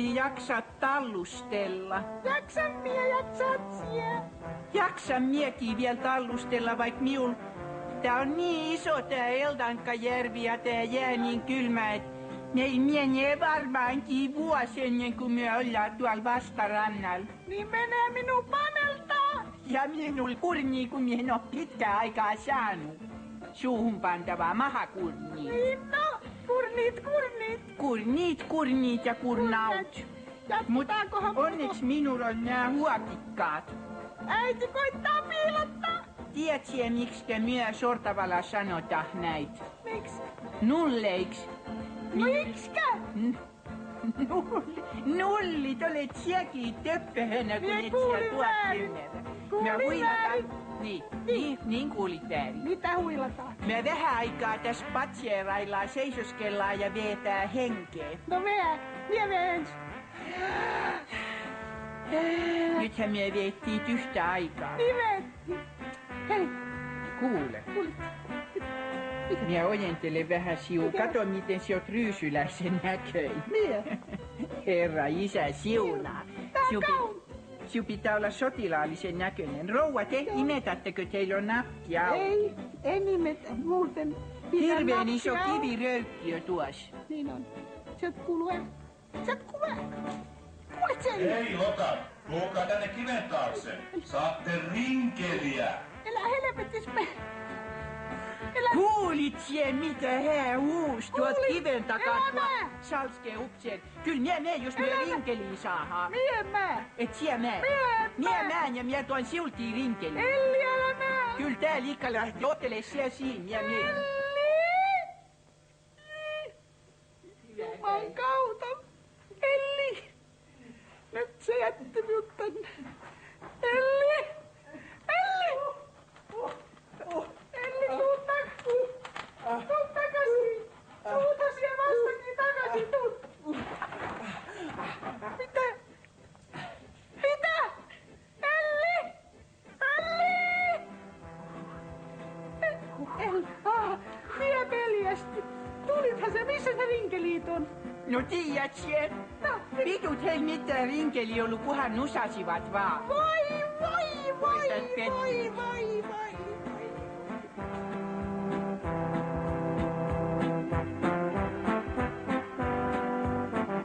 mie jaksa tallustella. Jaksan mie, jaksat sie. Jaksan miekin vielä tallustella, vaikka miul... Tää on niin iso tää Eldankajärvi ja tää jää niin kylmä, et meil menee varmaankin vuosi ennen kuin me ollaan tuolla vastarannalla. Niin menee minun paneltaa. Ja minul kurni, kun mie en oo pitkään aikaa saanut suuhun pantavaa mahakurnia. Niin no, kurnit. Kurnit ja kurnaut. Mut onneksi minulla on nää huokikkaat. Äiti koittaa piilottaa. Tiedätkö, miksikä myö Sortavalla sanotaan näitä? Miksi? Nulleiks. Miksikä? Nullit, olet sielläkin töppöhönä, kun et siellä tuot ymmärrä. Kuulin väärin. Niin kuulit väärin. Mitä huilataan? Me vähän aikaa tässä patseeraillaan, seisoskellaan ja vetää henkeä. No vie ensin. Nythän me veettiin yhtä aikaa. Niin veetti. Hei. Kuule. Minä ojentelen vähän siu. Kato, miten sä oot ryysyläisen näköinen. Mie? Herra isä siunaa. Siu pitää olla sotilaallisen näköinen. Rouva, te imetättekö teillä on nakki auki? Ei nimetä. Muuten hirveän iso kiviröykkiö tuossa. Niin on. Sieltä kuuluu Kuulet sen? Hei lokat, tulkaa tänne kiven taakse. Saatte rinkeliä. Elä helvetis me. Kuulit sie, mitä hän huus tuot kiven takaa tuot salske upseen. Kyllä mie mene, jos mie rinkeliin saadaan. Mie mä. Et sie mene. Mie mään ja mie tuon siltiin rinkeliin. Elli, älä mää. Kyllä tää liikka lähti ottele siellä siinä, mie mene. Elli! Juman kautta. Elli! Nyt se jätti minut tänne. Elli! Elli! Elli, tuu takaisin! Tuuta siellä vastakin takaisin, tuu! Mitä? Elli! Mie peljästi. Tulithan se, missä se rinkeliit on? No tiiät sie. Vitut heil mitään rinkeli ollut, kunhan nusasivat vaan. Voi!